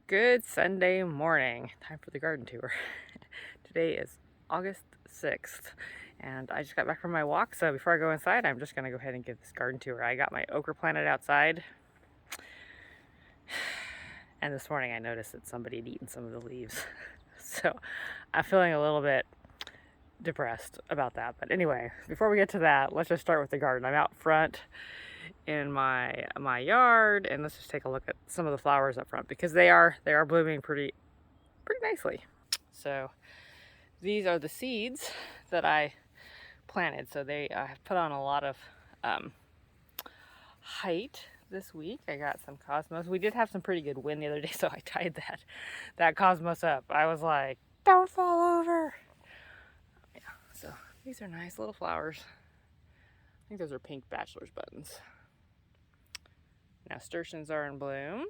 Good Sunday morning. Time for the garden tour. Today is August 6th, and I just got back from my walk, so before I go inside, I'm just going to go ahead and give this garden tour. I got my okra planted outside, and this morning I noticed that somebody had eaten some of the leaves. So I'm feeling a little bit depressed about that. But anyway, before we get to that, let's just start with the garden. I'm out front in my yard, and let's just take a look at some of the flowers up front because they are blooming pretty nicely. So these are the seeds that I planted. So they have put on a lot of height this week. I got some cosmos. We did have some pretty good wind the other day, so I tied that cosmos up. I was like, don't fall over. Yeah, so these are nice little flowers. I think those are pink bachelor's buttons. Nasturtiums are in bloom.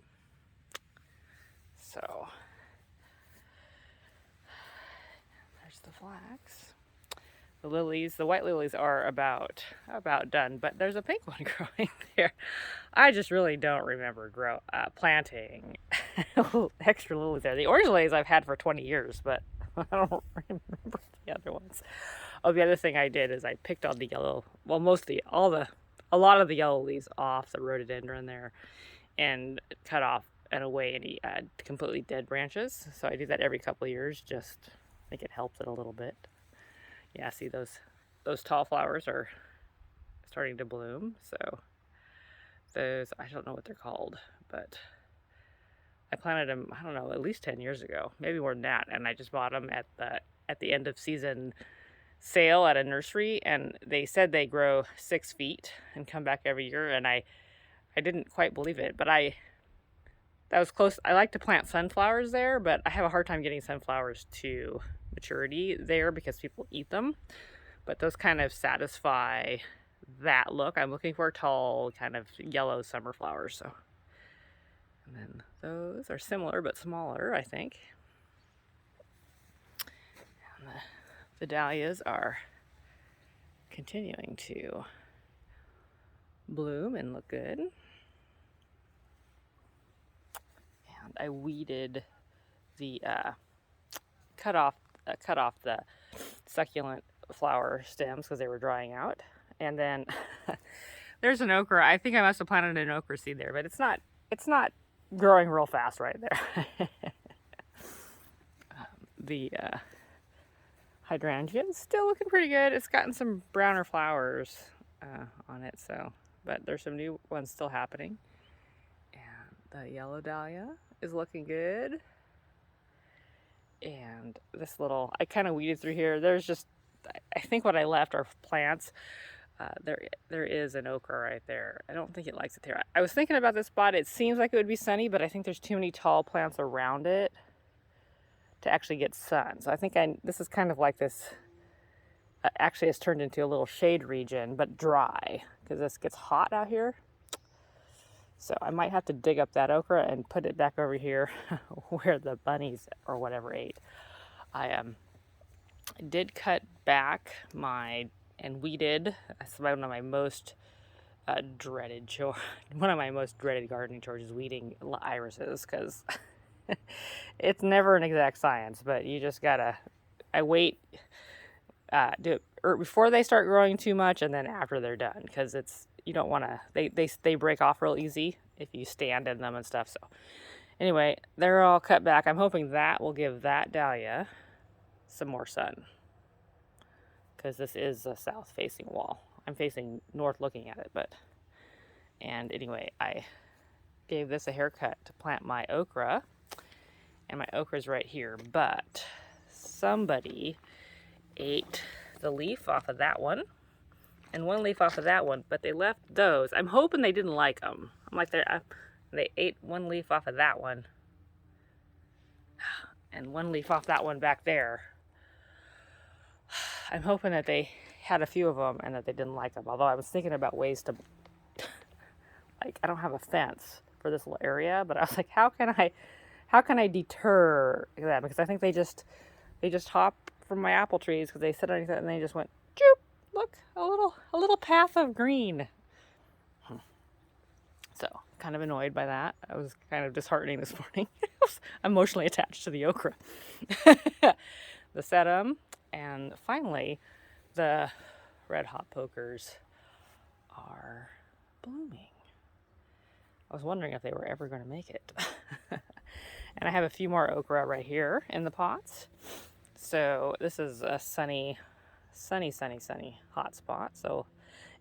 So there's the flax. The lilies, the white lilies are about done, but there's a pink one growing there. I just really don't remember planting extra lilies there. The orange lilies I've had for 20 years, but I don't remember the other ones. Oh, the other thing I did is I picked all the yellow, well, a lot of the yellow leaves off the rhododendron there and cut off and away any completely dead branches. So I do that every couple of years, just I think it helps it a little bit. Yeah, see those tall flowers are starting to bloom. So those, I don't know what they're called, but I planted them, I don't know, at least 10 years ago, maybe more than that. And I just bought them at the end of season sale at a nursery, and they said they grow 6 feet and come back every year, and I didn't quite believe it, but that was close. I like to plant sunflowers there, but I have a hard time getting sunflowers to maturity there because people eat them. But those kind of satisfy that look. I'm looking for tall, kind of yellow summer flowers. So, and then those are similar but smaller, I think. And the dahlias are continuing to bloom and look good. And I weeded the cut off the succulent flower stems because they were drying out. And then there's an okra. I think I must have planted an okra seed there, but it's not growing real fast right there. The hydrangea is still looking pretty good. It's gotten some browner flowers on it, so, but there's some new ones still happening. And the yellow dahlia is looking good. And this little, I kind of weeded through here. There's just, I think what I left are plants. There is an okra right there. I don't think it likes it there. I was thinking about this spot. It seems like it would be sunny, but I think there's too many tall plants around it to actually get sun. So I think this is kind of like this, actually it's turned into a little shade region, but dry, because this gets hot out here. So I might have to dig up that okra and put it back over here where the bunnies or whatever ate. I did cut back and weeded. That's one of my most dreaded one of my most dreaded gardening chores is weeding irises, because it's never an exact science, but you just gotta, I wait, do it before they start growing too much and then after they're done, because you don't want to, they break off real easy if you stand in them and stuff. So anyway, they're all cut back. I'm hoping that will give that dahlia some more sun, because this is a south facing wall. I'm facing north looking at it, and anyway, I gave this a haircut to plant my okra, and my okra's right here, but somebody ate the leaf off of that one and one leaf off of that one, but they left those. I'm hoping they didn't like them. I'm like, they ate one leaf off of that one and one leaf off that one back there. I'm hoping that they had a few of them and that they didn't like them, although I was thinking about ways to, like, I don't have a fence for this little area, but I was like, how can I deter that? Because I think they just hop from my apple trees because they sit underneath it and they just went, choop, look, a little path of green. So kind of annoyed by that. I was kind of disheartening this morning I'm emotionally attached to the okra. The sedum, and finally, the red hot pokers are blooming. I was wondering if they were ever going to make it. And I have a few more okra right here in the pots. So this is a sunny hot spot. So,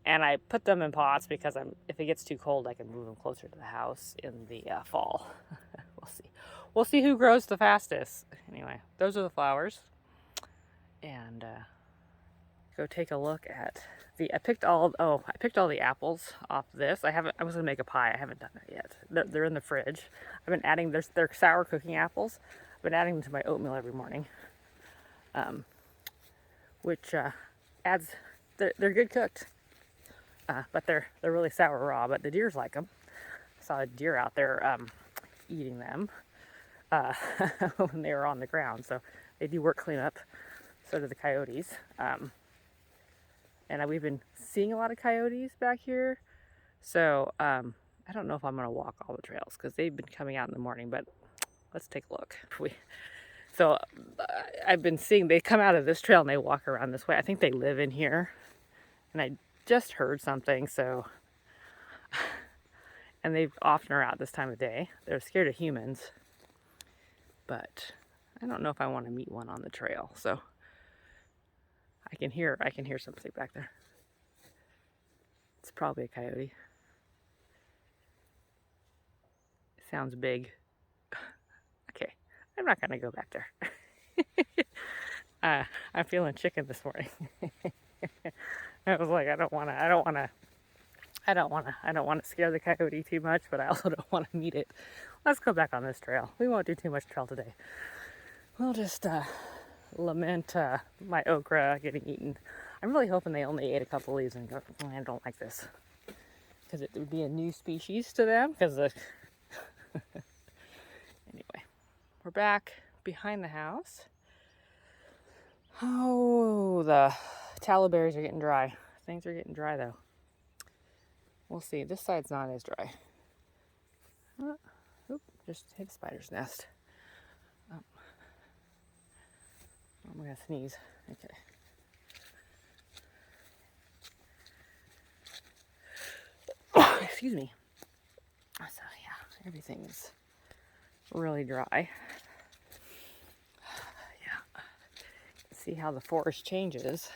and I put them in pots because if it gets too cold, I can move them closer to the house in the fall. We'll see. We'll see who grows the fastest. Anyway, those are the flowers. And go take a look at I picked all the apples off this. I was gonna make a pie. I haven't done that yet. They're in the fridge. I've been adding, they're sour cooking apples. I've been adding them to my oatmeal every morning. Which adds, they're good cooked. But they're really sour raw, but the deers like them. I saw a deer out there eating them when they were on the ground. So they do work cleanup. So do the coyotes. And we've been seeing a lot of coyotes back here. So I don't know if I'm going to walk all the trails because they've been coming out in the morning, but let's take a look. So I've been seeing, they come out of this trail and they walk around this way. I think they live in here. And I just heard something, so. And they often are out this time of day. They're scared of humans. But I don't know if I want to meet one on the trail, so. I can hear something back there. It's probably a coyote. It sounds big. Okay, I'm not gonna go back there. I'm feeling chicken this morning. I was like, I don't wanna scare the coyote too much, but I also don't want to meet it. Let's go back on this trail. We won't do too much trail today. We'll just lament my okra getting eaten. I'm really hoping they only ate a couple leaves and go, I don't like this. Because it would be a new species to them. Anyway, we're back behind the house. Oh, the tallow berries are getting dry. Things are getting dry though. We'll see. This side's not as dry. Oop, just hit a spider's nest. I'm gonna sneeze. Okay. Excuse me. So yeah, everything is really dry. Yeah. See how the forest changes.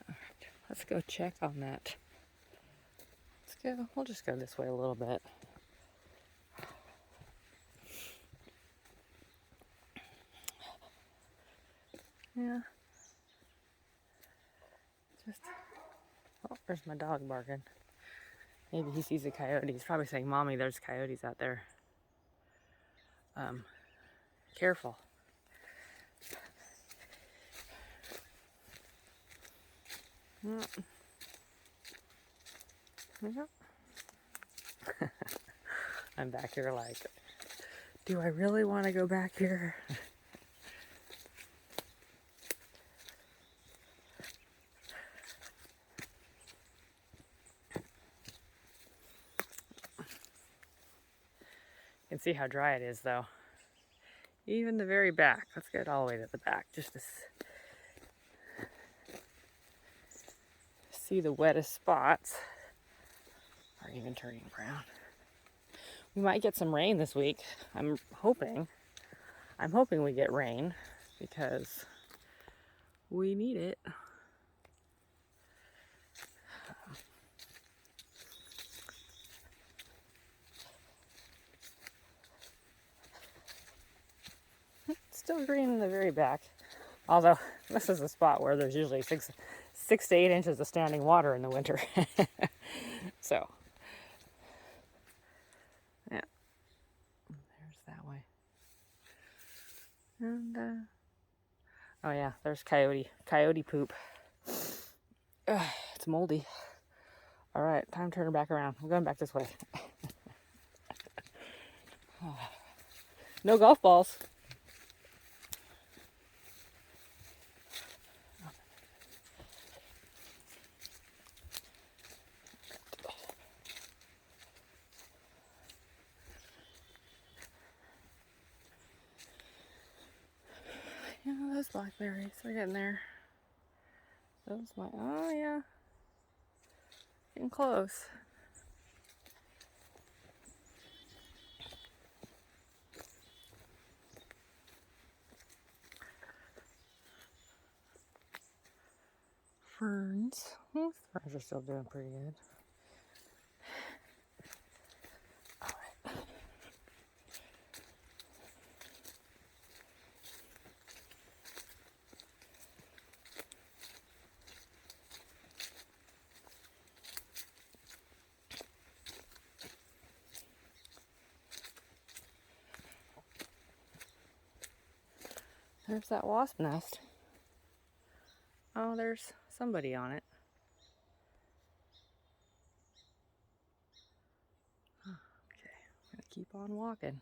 All right, let's go check on that. We'll just go this way a little bit. Yeah. There's my dog barking. Maybe he sees a coyote. He's probably saying, Mommy, there's coyotes out there. Careful. Yeah. I'm back here like, do I really want to go back here? You can see how dry it is though. Even the very back. Let's get all the way to the back just to see the wettest spots are even turning brown. We might get some rain this week. I'm hoping we get rain because we need it. It's still green in the very back. Although this is a spot where there's usually 6 to 8 inches of standing water in the winter. So, yeah, there's that way. And oh yeah, there's coyote poop. It's moldy. All right, time to turn her back around. I'm going back this way. No golf balls. berries are getting there. Those might, oh yeah, getting close. Ferns. Ferns are still doing pretty good. All right. There's that wasp nest. Oh, there's somebody on it. Okay, I'm gonna keep on walking.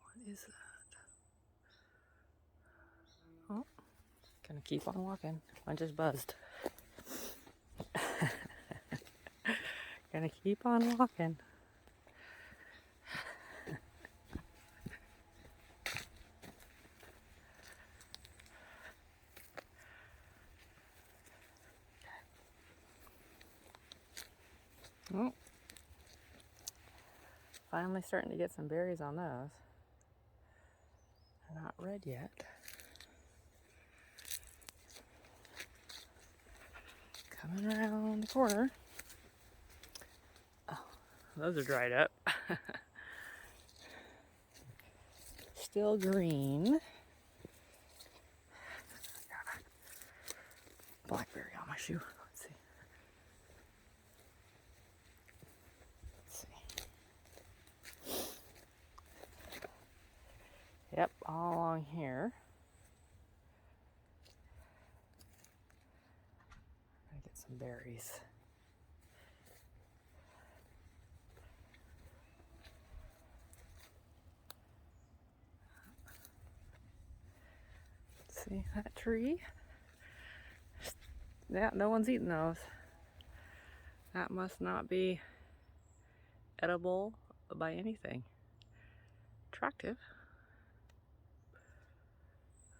What is that? Oh, gonna keep on walking. I just buzzed. Gonna keep on walking. Oh, finally starting to get some berries on those. They're not red yet. Coming around the corner. Oh, those are dried up. Still green. Got a blackberry on my shoe. Let's see. Yep, all along here. I'm gonna get some berries. See that tree? Yeah, no one's eating those. That must not be edible by anything. Attractive.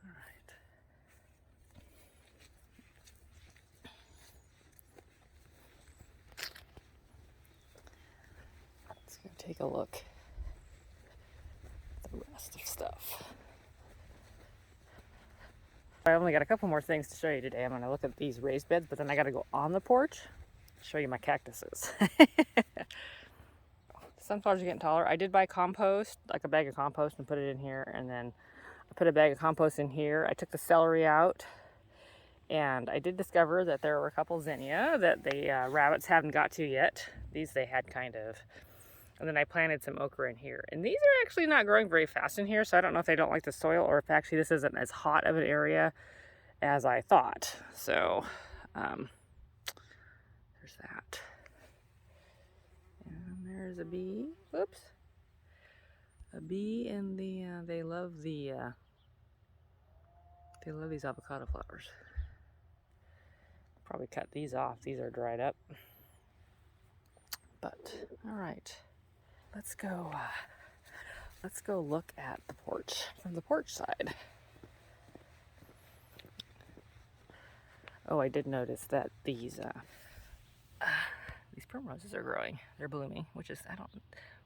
All right. Let's go take a look at the rest of stuff. I only got a couple more things to show you today. I'm going to look at these raised beds, but then I got to go on the porch, show you my cactuses. Sunflowers are getting taller. I did buy compost, like a bag of compost, and put it in here, and then I put a bag of compost in here. I took the celery out, and I did discover that there were a couple zinnia that the rabbits haven't got to yet. These they had kind of. And then I planted some okra in here. And these are actually not growing very fast in here, so I don't know if they don't like the soil or if actually this isn't as hot of an area as I thought. So, there's that. And there's a bee. Whoops. A bee and they love these avocado flowers. Probably cut these off. These are dried up. But, all right. Let's go look at the porch from the porch side. Oh, I did notice that these primroses are growing. They're blooming, which is,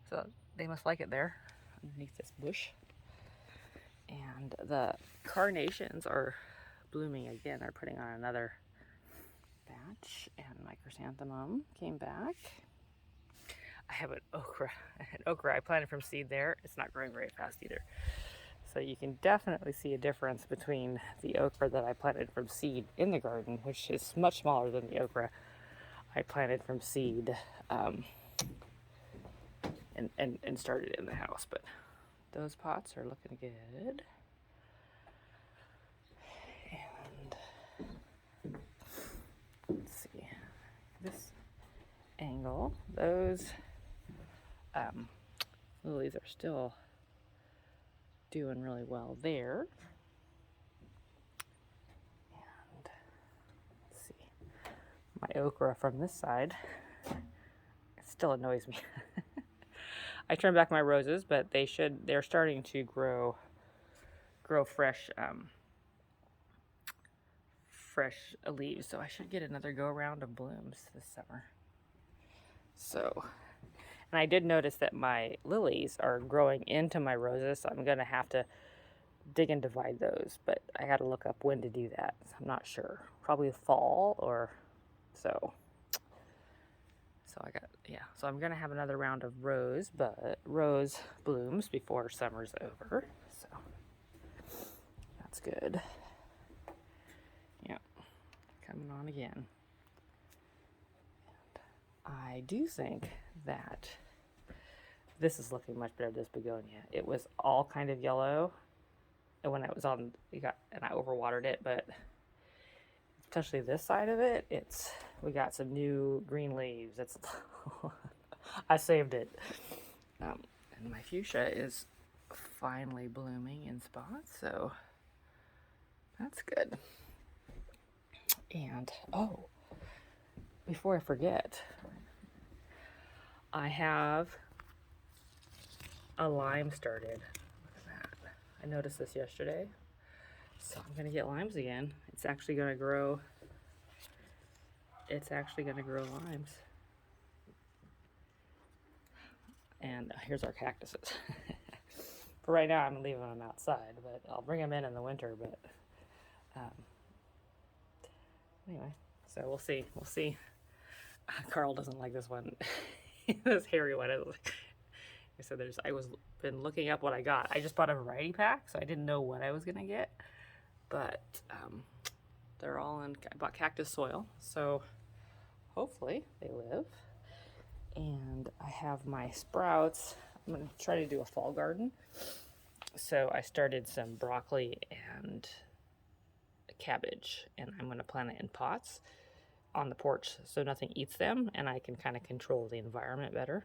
so they must like it there underneath this bush. And the carnations are blooming again. They're putting on another batch, and my chrysanthemum came back. I have an okra. I planted from seed there. It's not growing very fast either. So you can definitely see a difference between the okra that I planted from seed in the garden, which is much smaller than the okra I planted from seed and started in the house. But those pots are looking good. And let's see, this angle, those lilies are still doing really well there. And let's see, my okra from this side, it still annoys me. I turned back my roses, but they're starting to grow fresh leaves, so I should get another go around of blooms this summer. So, and I did notice that my lilies are growing into my roses, so I'm gonna have to dig and divide those, but I gotta look up when to do that. I'm not sure. Probably fall or so. So so I'm gonna have another round of rose blooms before summer's over. So that's good. Yeah, coming on again. And I do think that this is looking much better, this begonia. It was all kind of yellow, and when I was on, and I overwatered it, but especially this side of it, we got some new green leaves. I saved it. And my fuchsia is finally blooming in spots, so that's good. And oh, before I forget, I have a lime started. Look at that. I noticed this yesterday. So I'm gonna get limes again. It's actually gonna grow limes. And here's our cactuses. For right now, I'm leaving them outside, but I'll bring them in the winter. But anyway, so we'll see. We'll see. Carl doesn't like this one. This hairy one. So been looking up what I got. I just bought a variety pack, so I didn't know what I was gonna get. But they're all in. I bought cactus soil, so hopefully they live. And I have my sprouts. I'm gonna try to do a fall garden. So I started some broccoli and cabbage, and I'm gonna plant it in pots on the porch so nothing eats them, and I can kind of control the environment better.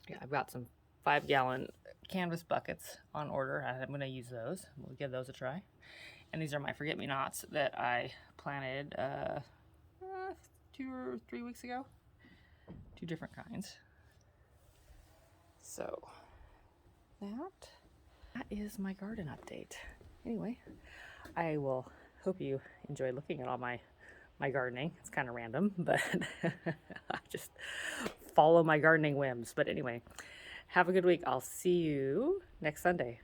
Yeah, I've got some 5-gallon canvas buckets on order, and I'm going to use those. We'll give those a try. And these are my forget-me-nots that I planted 2 or 3 weeks ago. 2 different kinds. So that is my garden update. Anyway, I will hope you enjoy looking at all my gardening. It's kind of random, but I just follow my gardening whims. But anyway, have a good week. I'll see you next Sunday.